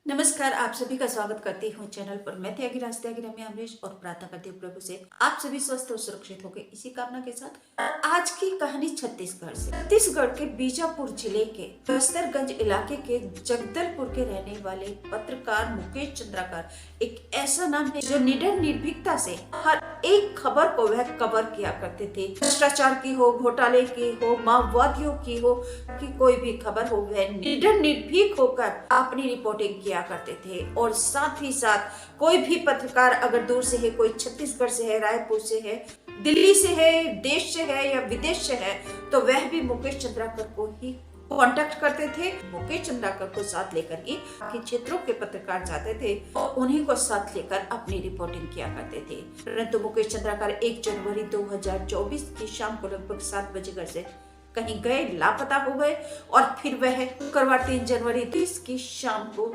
नमस्कार, आप सभी का स्वागत करती हूँ चैनल पर। मैं त्यागी में अमरीश और प्रार्थना करती हूँ प्रभु से आप सभी स्वस्थ और सुरक्षित होंगे इसी कामना के साथ। आज की कहानी छत्तीसगढ़ से। छत्तीसगढ़ के बीजापुर जिले के बस्तरगंज इलाके के जगदलपुर के रहने वाले पत्रकार मुकेश चंद्राकर एक ऐसा नाम है जो निडर निर्भीकता से हर एक खबर को वह कवर किया करते थे। भ्रष्टाचार की हो, घोटाले की हो, माओवादियों की हो, कि कोई भी खबर हो, वह निडर निर्भीक होकर अपनी रिपोर्टिंग किया करते थे। और साथ ही साथ कोई भी पत्रकार अगर दूर से है, कोई छत्तीसगढ़ से है, रायपुर से है, दिल्ली से है, देश से है या विदेश से है, तो वह भी मुकेश चंद्राकर को ही कांटेक्ट करते थे। मुकेश चंद्राकर को साथ लेकर ही बाकी क्षेत्रों के पत्रकार जाते थे और उन्हीं को साथ लेकर अपनी रिपोर्टिंग किया करते थे। परंतु मुकेश चंद्राकर 1 जनवरी 2024 की शाम को लगभग 7 बजे घर से कहीं गए, लापता हो गए और फिर वह शुक्रवार 3 जनवरी 20 की शाम को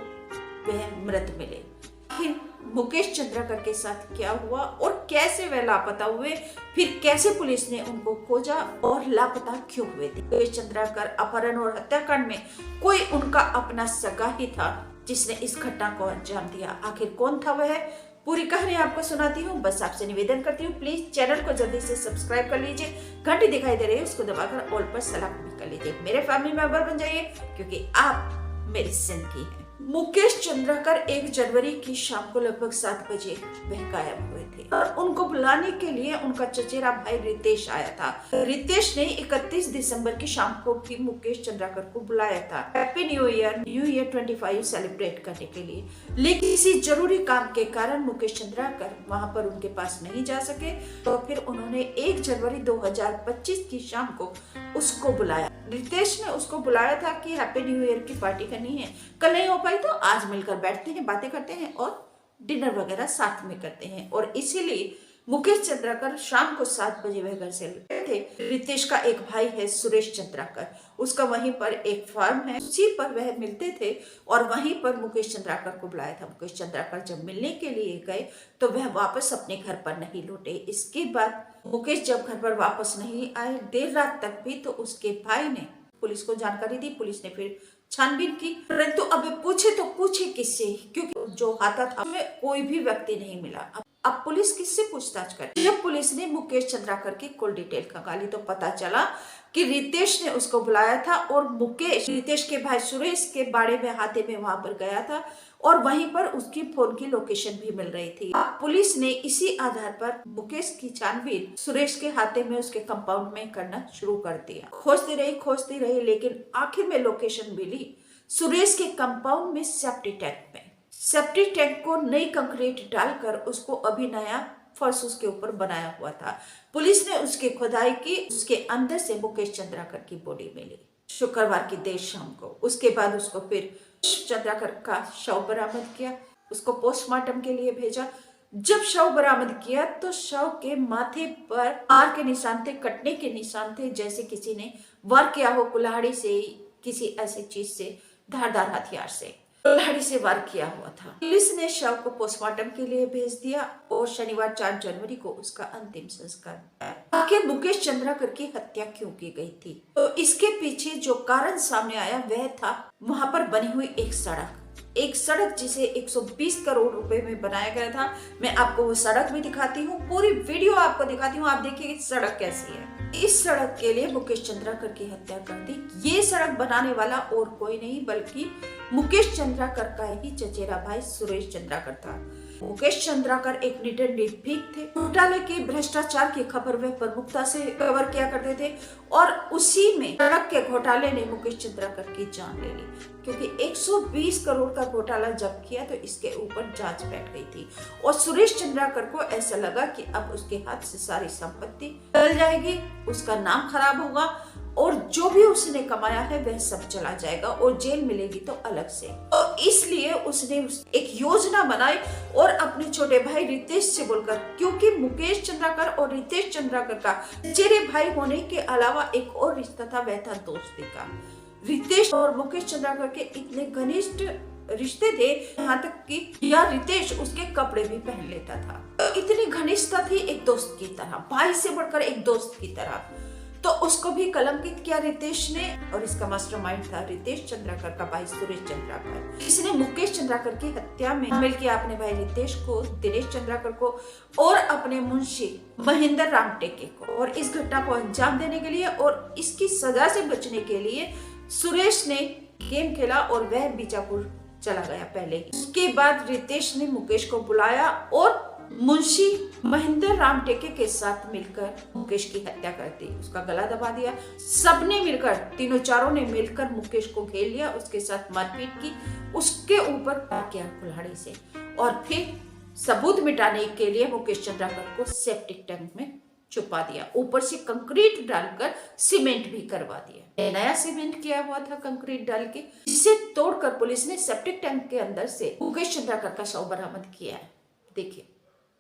वह मृत मिले। फिर मुकेश चंद्राकर के साथ क्या हुआ और कैसे वह लापता हुए, फिर कैसे पुलिस ने उनको खोजा और लापता क्यों हुए थे। मुकेश चंद्राकर अपहरण और हत्याकांड में कोई उनका अपना सगा ही था जिसने इस घटना को अंजाम दिया। आखिर कौन था वह, पूरी कहानी आपको सुनाती हूँ। बस आपसे निवेदन करती हूँ, प्लीज चैनल को जल्दी से सब्सक्राइब कर लीजिए, घंटी दिखाई दे रही है उसको दबाकर ऑल पर सेलेक्ट भी कर लीजिए। मेरे फैमिली मेंबर बन जाइए क्योंकि आप मेरी जिंदगी है। मुकेश चंद्राकर 1 जनवरी की शाम को लगभग 7 बजे वह गायब हुए थे और उनको बुलाने के लिए उनका चचेरा भाई रितेश आया था। रितेश ने 31 दिसंबर की शाम को भी मुकेश चंद्राकर को बुलाया था हैप्पी न्यू ईयर 25 सेलिब्रेट करने के लिए, लेकिन किसी जरूरी काम के कारण मुकेश चंद्राकर वहां पर उनके पास नहीं जा सके। तो फिर उन्होंने 1 जनवरी 2025 की शाम को उसको बुलाया। रितेश ने उसको बुलाया था कि हैप्पी न्यू ईयर की पार्टी करनी है, कल नहीं हो पाई तो आज मिलकर बैठते हैं, बातें करते हैं और डिनर वगैरह साथ में करते हैं। और इसीलिए मुकेश चंद्राकर शाम को 7 बजे वह घर से गए थे। रितेश का एक भाई है सुरेश चंद्राकर, उसका वहीं पर एक फार्म है, उसी पर वह मिलते थे और वहीं पर मुकेश चंद्राकर को बुलाया था। मुकेश चंद्राकर जब मिलने के लिए गए तो वह वापस अपने घर पर नहीं लौटे। इसके बाद मुकेश जब घर पर वापस नहीं आए देर रात तक भी, तो उसके भाई ने पुलिस को जानकारी दी। पुलिस ने फिर छानबीन की, परंतु अब पूछे तो पूछे किससे, क्योंकि जो आता था उसमें कोई भी व्यक्ति नहीं मिला। अब पुलिस किससे पूछताछ करे। जब पुलिस ने मुकेश चंद्राकर की कुल डिटेल खंगाली तो पता चला कि रितेश ने उसको बुलाया था और मुकेश रितेश के भाई सुरेश के बाड़े में हाथे में वहां पर गया था और वहीं पर उसकी फोन की लोकेशन भी मिल रही थी। पुलिस ने इसी आधार पर मुकेश की छानबीन सुरेश के हाथे में उसके कंपाउंड में करना शुरू कर दिया। खोजती रही लेकिन आखिर में लोकेशन मिली सुरेश के कंपाउंड में सेप्टी टैंक में। सेप्टी टैंक को नई कंक्रीट डालकर उसको अभी नया फर्श उसके ऊपर बनाया हुआ था। पुलिस ने उसकी खुदाई की, उसके अंदर से मुकेश चंद्राकर की बॉडी मिली शुक्रवार की देर शाम को। उसके बाद उसको फिर चंद्राकर का शव बरामद किया, उसको पोस्टमार्टम के लिए भेजा। जब शव बरामद किया तो शव के माथे पर मार के निशान थे, कटने के निशान थे, जैसे किसी ने वार किया हो कुल्हाड़ी से, किसी ऐसी चीज से, धारदार हथियार से कुल्हाड़ी से वार किया हुआ था। पुलिस ने शव को पोस्टमार्टम के लिए भेज दिया और शनिवार 4 जनवरी को उसका अंतिम संस्कार। आखिर मुकेश चंद्राकर की हत्या क्यों की गई थी, तो इसके पीछे जो कारण सामने आया वह था वहां पर बनी हुई एक सड़क जिसे 120 करोड़ रुपए में बनाया गया था। मैं आपको वो सड़क भी दिखाती हूँ, पूरी वीडियो आपको दिखाती हूँ, आप देखिए सड़क कैसी है। इस सड़क के लिए मुकेश चंद्राकर की हत्या कर दी। ये सड़क बनाने वाला और कोई नहीं बल्कि मुकेश चंद्राकर का ही चचेरा भाई सुरेश चंद्राकर था। मुकेश चंद्राकर एक निडर निर्भीक थे। घोटाले की, भ्रष्टाचार की खबर वे प्रमुखता से कवर किया करते थे और उसी में सड़क के घोटाले ने मुकेश चंद्राकर की जान ले ली, क्योंकि 120 करोड़ का घोटाला जब किया तो इसके ऊपर जांच बैठ गई थी और सुरेश चंद्राकर को ऐसा लगा कि अब उसके हाथ से सारी संपत्ति चल जाएगी, उसका नाम खराब होगा और जो भी उसने कमाया है वह सब चला जाएगा और जेल मिलेगी तो अलग से। और इसलिए उसने एक योजना बनाई और अपने छोटे भाई रितेश से बोलकर, क्योंकि मुकेश चंद्राकर और रितेश चंद्राकर का चचेरे भाई होने के अलावा एक और रिश्ता था, वह था दोस्ती का। रितेश और मुकेश चंद्राकर के इतने घनिष्ठ रिश्ते थे, यहाँ तक कि या रितेश उसके कपड़े भी पहन लेता था। इतनी घनिष्ठता थी एक दोस्त की तरह, भाई से बढ़कर एक दोस्त की तरह। तो उसको भी कलंकित किया रितेश ने। और इसका मास्टरमाइंड था रितेश चंद्राकर का भाई सुरेश चंद्राकर। इसने मुकेश चंद्राकर की हत्या में शामिल किया अपने भाई रितेश को, दिनेश चंद्राकर को और अपने मुंशी महेंद्र राम टेके को। और इस घटना को अंजाम देने के लिए और इसकी सजा से बचने के लिए सुरेश ने गेम खेला और वह बीजापुर चला गया पहले ही। उसके बाद रितेश ने मुकेश को बुलाया और मुंशी महेंद्र राम टेके के साथ मिलकर मुकेश की हत्या कर दी, उसका गला दबा दिया। सबने मिलकर, तीनों चारों ने मिलकर मुकेश को घेर लिया, उसके साथ मारपीट की, उसके ऊपर किया कुल्हाड़ी से और फिर सबूत मिटाने के लिए मुकेश चंद्राकर को सेप्टिक टैंक में छुपा दिया। ऊपर से कंक्रीट डालकर सीमेंट भी करवा दिया। नया सीमेंट किया हुआ था कंक्रीट डाल के, जिसे तोड़कर पुलिस ने सेप्टिक टैंक के अंदर से मुकेश चंद्राकर का शव बरामद किया है। देखिए,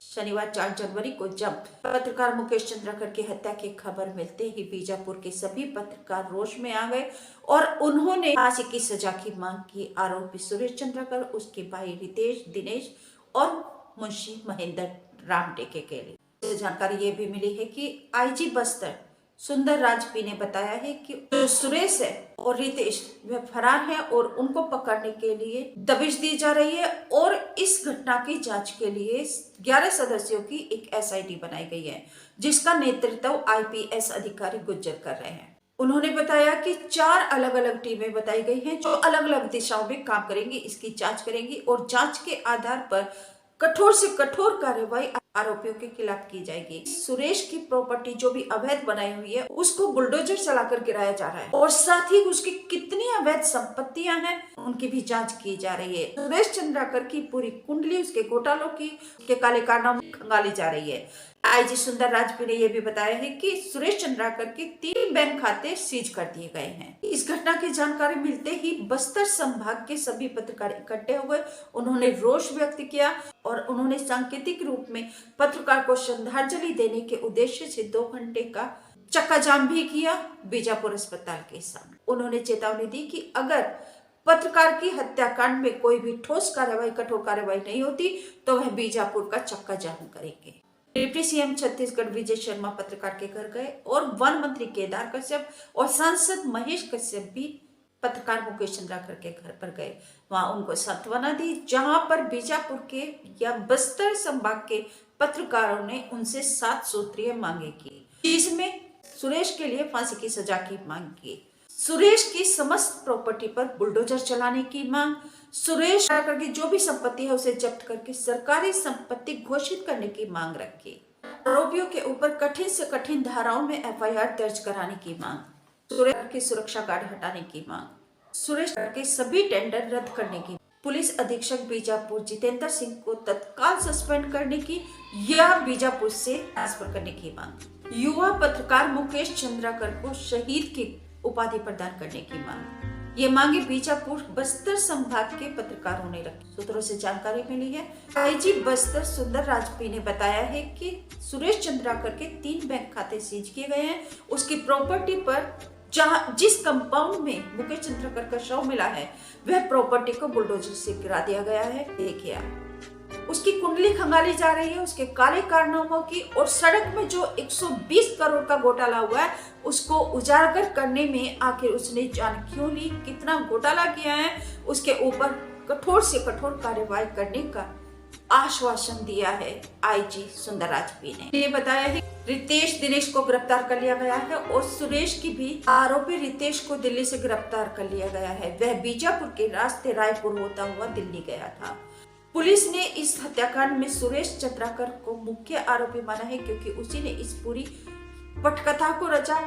शनिवार 4 जनवरी को जब पत्रकार मुकेश चंद्राकर की हत्या की खबर मिलते ही बीजापुर के सभी पत्रकार रोष में आ गए और उन्होंने फांसी की सजा की मांग की। आरोपी सुरेश चंद्राकर, उसके भाई रितेश, दिनेश और मुंशी महेंद्र राम टेके के लिए। जानकारी ये भी मिली है कि आईजी बस्तर सुंदर राजपी ने बताया है कि जो सुरेश है और रितेश वह फरार है और उनको पकड़ने के लिए दबिश दी जा रही है। और इस घटना की जांच के लिए 11 सदस्यों की एक एसआईटी बनाई गई है, जिसका नेतृत्व आईपीएस अधिकारी गुज्जर कर रहे हैं। उन्होंने बताया कि 4 अलग अलग टीमें बताई गई हैं जो अलग अलग दिशाओं में काम करेंगी, इसकी जांच करेंगी और जांच के आधार पर कठोर से कठोर कार्रवाई आरोपियों के खिलाफ की जाएगी। सुरेश की प्रॉपर्टी जो भी अवैध बनाई हुई है उसको बुलडोजर चलाकर गिराया जा रहा है और साथ ही उसकी कितनी अवैध संपत्तियां हैं उनकी भी जांच की जा रही है। सुरेश चंद्राकर की पूरी कुंडली, उसके घोटालों की, के काले कारनामों खंगाली जा रही है। आईजी सुंदर राजपी ने यह भी बताया है कि सुरेश चंद्राकर के 3 बैंक खाते सीज कर दिए गए हैं। इस घटना की जानकारी मिलते ही बस्तर संभाग के सभी पत्रकार इकट्ठे हो गए। उन्होंने रोष व्यक्त किया और उन्होंने सांकेतिक रूप में पत्रकार को श्रद्धांजलि देने के उद्देश्य से 2 घंटे का चक्का जाम भी किया बीजापुर अस्पताल के सामने। उन्होंने चेतावनी दी कि अगर पत्रकार की हत्याकांड में कोई भी ठोस कार्रवाई, कठोर कार्रवाई नहीं होती तो वह बीजापुर का चक्का जाम करेंगे। डिप्टी सीएम छत्तीसगढ़ विजय शर्मा पत्रकार के घर गए और वन मंत्री केदार कश्यप और सांसद महेश कश्यप भी पत्रकार मुकेश चंद्राकर के घर पर गए। वहां उनको सांत्वना दी, जहां पर बीजापुर के या बस्तर संभाग के पत्रकारों ने उनसे 7 सूत्रीय मांगे की, जिसमें सुरेश के लिए फांसी की सजा की मांग की, सुरेश की समस्त प्रॉपर्टी पर बुलडोजर चलाने की मांग, सुरेश चंद्राकर की जो भी संपत्ति है उसे जब्त करके सरकारी संपत्ति घोषित करने की मांग रखी, आरोपियों के ऊपर कठिन से कठिन धाराओं में एफआईआर दर्ज कराने की मांग, सुरेश की सुरक्षा गार्ड हटाने की मांग, सुरेश के सभी टेंडर रद्द करने की, पुलिस अधीक्षक बीजापुर जितेंद्र सिंह को तत्काल सस्पेंड करने की या बीजापुर से ट्रांसफर करने की मांग, युवा पत्रकार मुकेश चंद्राकर को शहीद की उपाधि प्रदान करने की मांग। ये मांगे बीजापुर बस्तर संभाग के पत्रकारों ने रखी। सूत्रों से जानकारी मिली है, आईजी बस्तर सुंदर राजपी ने बताया है कि सुरेश चंद्राकर के 3 बैंक खाते सीज किए गए हैं। उसकी प्रॉपर्टी पर जिस कंपाउंड में मुकेश चंद्राकर का शव मिला है वह प्रॉपर्टी को बुलडोजर से गिरा दिया गया है। देखिए, उसकी कुंडली खंगाली जा रही है, उसके काले कारनामों की, और सड़क में जो 120 करोड़ का घोटाला हुआ है उसको उजागर करने में आखिर उसने जान क्यों ली, कितना घोटाला किया है, उसके ऊपर कठोर से कठोर कार्रवाई करने का आश्वासन दिया है आईजी सुंदर राजपी ने। ये बताया है रितेश, दिनेश को गिरफ्तार कर लिया गया है और सुरेश की भी आरोपी रितेश को दिल्ली से गिरफ्तार कर लिया गया है। वह बीजापुर के रास्ते रायपुर होता हुआ दिल्ली गया था। पुलिस ने इस हत्याकांड में सुरेश चंद्राकर को मुख्य आरोपी माना है क्योंकि उसी ने इस पूरी पटकथा को रचा।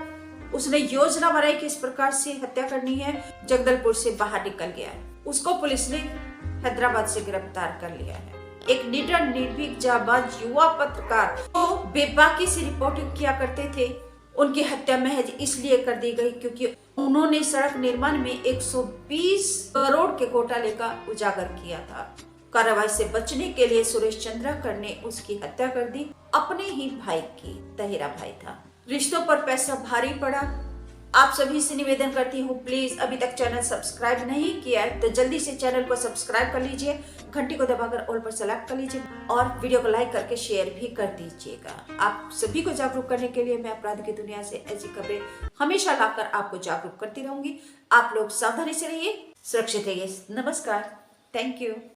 उसने योजना बनाई कि इस प्रकार से हत्या करनी है, जगदलपुर से बाहर निकल गया है। उसको पुलिस ने हैदराबाद से गिरफ्तार कर लिया है। एक निडर, निर्भीक, जाबाज युवा पत्रकार तो बेबाकी से रिपोर्टिंग किया करते थे, उनकी हत्या महज इसलिए कर दी गई क्योंकि उन्होंने सड़क निर्माण में 120 करोड़ के घोटाले का उजागर किया था। कार्रवाई से बचने के लिए सुरेश चंद्राकर ने उसकी हत्या कर दी। अपने ही भाई की, तहेरा भाई था। रिश्तों पर पैसा भारी पड़ा, आप सभी से निवेदन करती हूँ, प्लीज अभी तक चैनल सब्सक्राइब नहीं किया है तो जल्दी से चैनल को सब्सक्राइब कर लीजिए, घंटी को दबाकर ऑल पर सेलेक्ट कर लीजिए और वीडियो को लाइक करके शेयर भी कर दीजिएगा। आप सभी को जागरूक करने के लिए मैं अपराध की दुनिया से ऐसी खबरें हमेशा लाकर आपको जागरूक करती रहूंगी। आप लोग सावधानी से रहिए, सुरक्षित रहिए। नमस्कार, थैंक यू।